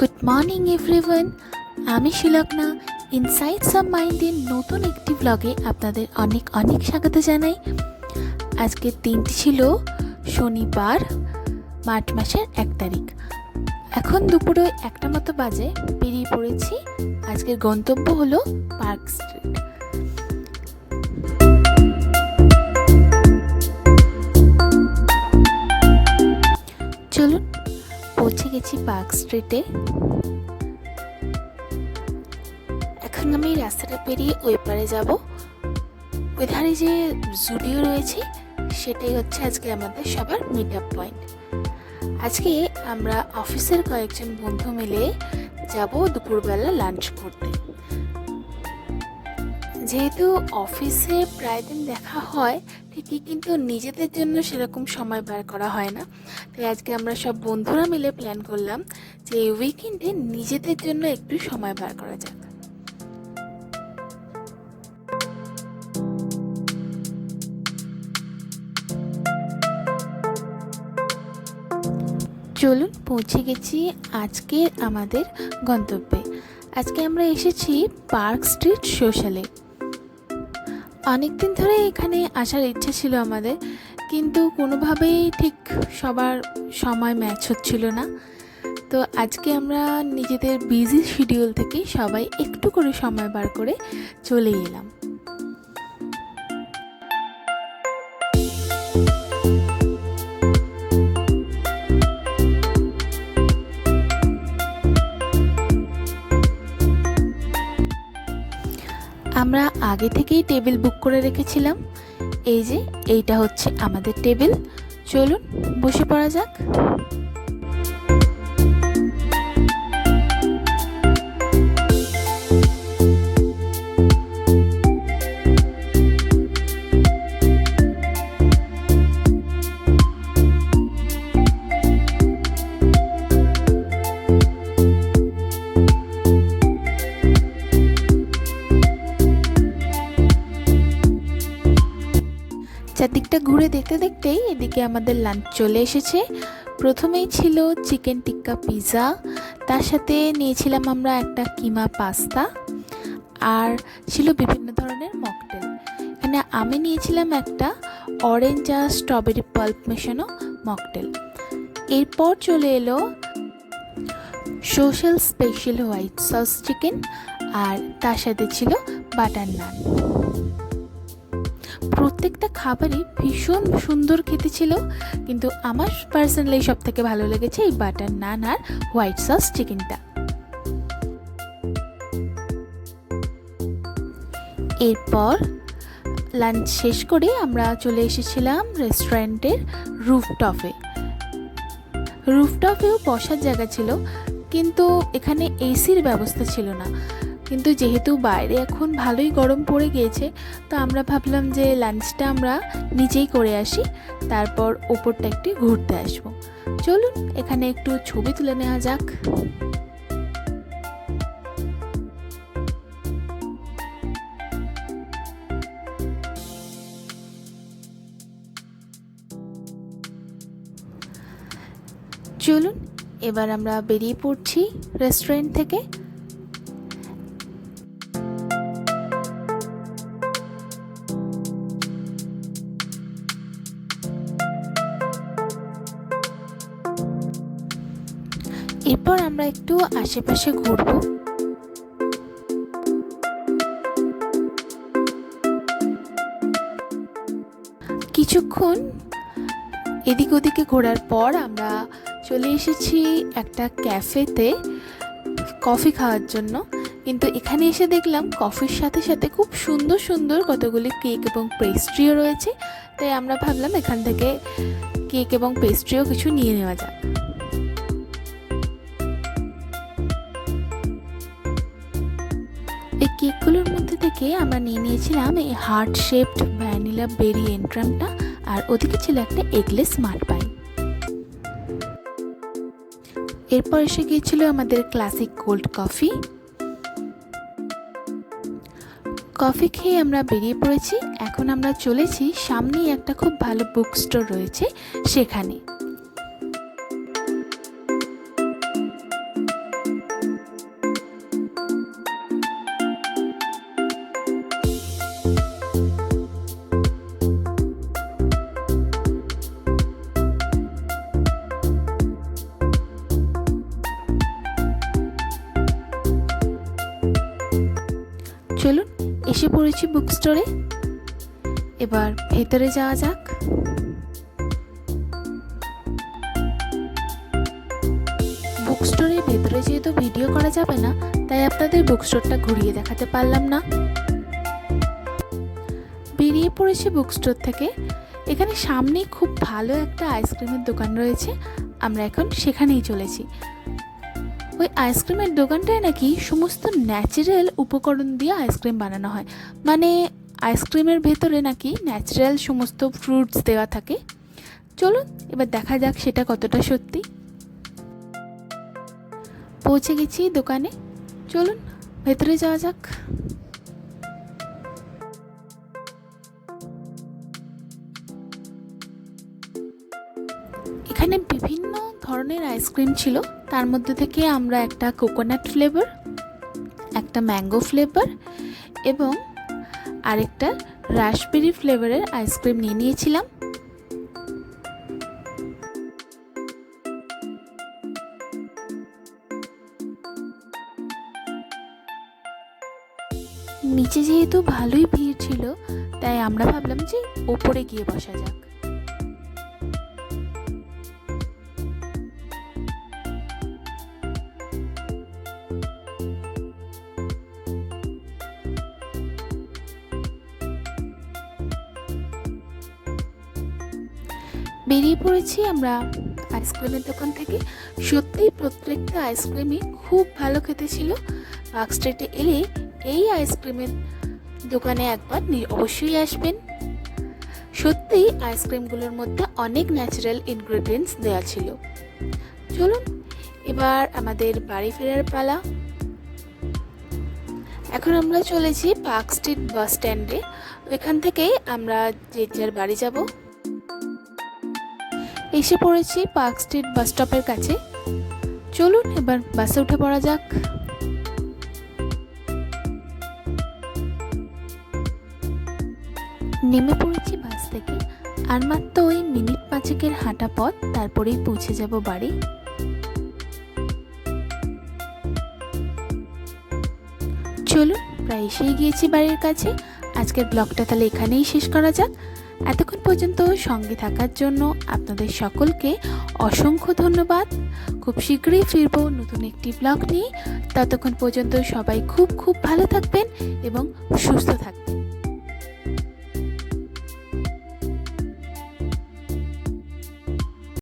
Good morning everyone, আমি শিলগ্না। Insights of মাইন্ডের নতুন একটি ব্লগে আপনাদের অনেক অনেক স্বাগত জানাই। আজকের দিনটি ছিল শনিবার, মার্চ মাসের 1 তারিখ। এখন দুপুরে 1টা মতো বাজে, বেরিয়ে পড়েছি। আজকের গন্তব্য হলো পার্ক স্ট্রিট। চলুন, পৌঁছে গেছি পার্ক স্ট্রিটে। এখন আমি রাস্তাটা পেরিয়ে ওই পারে যাব। ওই ধারে যে জুডিও রয়েছে সেটাই হচ্ছে আজকে আমাদের সবার মিট আপ পয়েন্ট। আজকে আমরা অফিসের কয়েকজন বন্ধু মিলে যাব দুপুরবেলা লাঞ্চ করতে। যেহেতু অফিসে প্রায় দিন দেখা হয় ঠিকই, কিন্তু নিজেদের জন্য সেরকম সময় বার করা হয় না। তাই আজকে আমরা সব বন্ধুরা মিলে প্ল্যান করলাম যে উইকেন্ডে নিজেদের জন্য একটু সময় বার করা যাক। চলুন, পৌঁছে গেছি আজকের আমাদের গন্তব্যে। আজকে আমরা এসেছি পার্ক স্ট্রিট সোশ্যালে। অনেকদিন ধরে এখানে আসার ইচ্ছে ছিল আমাদের, কিন্তু কোনোভাবেই ঠিক সবার সময় ম্যাচ হচ্ছিল না। তো আজকে আমরা নিজেদের বিজি শিডিউল থেকে সবাই একটু করে সময় বার করে চলে এলাম। আমরা আগে থেকেই টেবিল বুক করে রেখেছিলাম। এই যে এইটা হচ্ছে আমাদের টেবিল। চলুন বসে পড়া যাক। চারদিকটা ঘুরে দেখতে দেখতেই এদিকে আমাদের লাঞ্চ চলে এসেছে। প্রথমেই ছিল চিকেন টিক্কা পিৎজা, তার সাথে নিয়েছিলাম আমরা একটা কিমা পাস্তা, আর ছিল বিভিন্ন ধরনের মকটেল। এখানে আমি নিয়েছিলাম একটা অরেঞ্জ আর স্ট্রবেরি পাল্প মেশানো মকটেল। এরপর চলে এলো social special white sauce chicken, আর তার সাথে ছিল বাটার নান। প্রত্যেকটা খাবারই ভীষণ সুন্দর খেতে ছিল, কিন্তু আমার পার্সোনালি সব থেকে ভালো লেগেছে এই বাটার নান আর হোয়াইট সস চিকেনটা। এরপর লাঞ্চ শেষ করে আমরা চলে এসেছিলাম রেস্টুরেন্টের রুফটপেও বসার জায়গা ছিল, কিন্তু এখানে এসির ব্যবস্থা ছিল না। কিন্তু যেহেতু বাইরে এখন ভালোই গরম পড়ে গিয়েছে, তো আমরা ভাবলাম যে লাঞ্চটা আমরা নিজেই করে আসি, তারপর ওপরটা একটু ঘুরতে আসবো। চলুন এখানে একটু ছবি তুলে নেওয়া যাক। চলুন এবার আমরা বেরিয়ে পড়ছি রেস্টুরেন্ট থেকে। এরপর আমরা একটু আশেপাশে ঘুরব। কিছুক্ষণ এদিক ওদিকে ঘোরার পর আমরা চলে এসেছি একটা ক্যাফেতে কফি খাওয়ার জন্য। কিন্তু এখানে এসে দেখলাম কফির সাথে সাথে খুব সুন্দর সুন্দর কতগুলি কেক এবং পেস্ট্রিও রয়েছে। তাই আমরা ভাবলাম এখান থেকে কেক এবং পেস্ট্রিও কিছু নিয়ে নেওয়া যাক। এই কেকগুলোর মধ্যে থেকে আমরা নিয়ে নিয়েছিলাম এই হার্ট শেপড ভ্যানিলা বেরি এন্ট্রামটা, আর ওদিকে ছিল একটা এগলেস স্মার্ট পাই। এরপর এসে গিয়েছিল আমাদের ক্লাসিক কোল্ড কফি। কফি খেয়ে আমরা বেরিয়ে পড়েছি। এখন আমরা চলেছি সামনেই একটা খুব ভালো বুক স্টোর রয়েছে সেখানে। চলুন, এসে পড়েছি বুক স্টোরে। এবার ভেতরে যাওয়া যাক। বুক স্টোরের ভেতরে যেহেতু ভিডিও করা যাবে না, তাই আপনাদের বুক স্টোরটা ঘুরিয়ে দেখাতে পারলাম না। বেরিয়ে পড়েছি বুক স্টোর থেকে। এখানে সামনেই খুব ভালো একটা আইসক্রিমের দোকান রয়েছে, আমরা এখন সেখানেই চলেছি। ওই আইসক্রিমের দোকানটায় নাকি সমস্ত ন্যাচারাল উপকরণ দিয়ে আইসক্রিম বানানো হয়, মানে আইসক্রিমের ভেতরে নাকি ন্যাচারাল সমস্ত ফ্রুটস দেওয়া থাকে। চলুন এবার দেখা যাক সেটা কতটা সত্যি। পৌঁছে গেছি দোকানে, চলুন ভেতরে যাওয়া যাক। এখানে বিভিন্ন ধরনের আইসক্রিম ছিল, তার মধ্যে থেকে আমরা একটা কোকোনাট ফ্লেভার, একটা ম্যাঙ্গো ফ্লেভার এবং আরেকটা রাসবেরি ফ্লেভারের আইসক্রিম নিয়ে নিয়েছিলাম। নিচে যেহেতু ভালোই ভিড় ছিল, তাই আমরা ভাবলাম যে ওপরে গিয়ে বসা যাক। বেরিয়ে পড়েছি আমরা আইসক্রিমের দোকান থেকে। সত্যিই প্রত্যেকটা আইসক্রিমই খুব ভালো খেতে ছিল। পার্ক স্ট্রিটে এলে এই আইসক্রিমের দোকানে একবার অবশ্যই আসবেন। সত্যিই আইসক্রিমগুলোর মধ্যে অনেক ন্যাচারাল ইনগ্রেডিয়েন্টস দেওয়া ছিল। চলুন এবার আমাদের বাড়ি ফেরার পালা। এখন আমরা চলেছি পার্ক স্ট্রিট বাস স্ট্যান্ডে। এখান থেকেই আমরা যে যার বাড়ি যাব। এসে পড়েছি পার্ক স্ট্রিট বাস স্টপের কাছে। চলুন এবার বাসে উঠে পড়া যাক। নেমে পড়েছি বাস থেকে, আর মাত্র ওই মিনিট 5 হাঁটা পথ, তারপরেই পৌঁছে যাব বাড়ি। চলুন প্রায় এসেই গিয়েছি বাড়ির কাছে। আজকের ব্লগটা তাহলে এখানেই শেষ করা যাক। এতক্ষণ পর্যন্ত সঙ্গে থাকার জন্য আপনাদের সকলকে অসংখ্য ধন্যবাদ। খুব শীঘ্রই ফিরবো নতুন একটি ব্লগ নিয়ে। ততক্ষণ পর্যন্ত সবাই খুব ভালো থাকবেন এবং সুস্থ থাকবেন।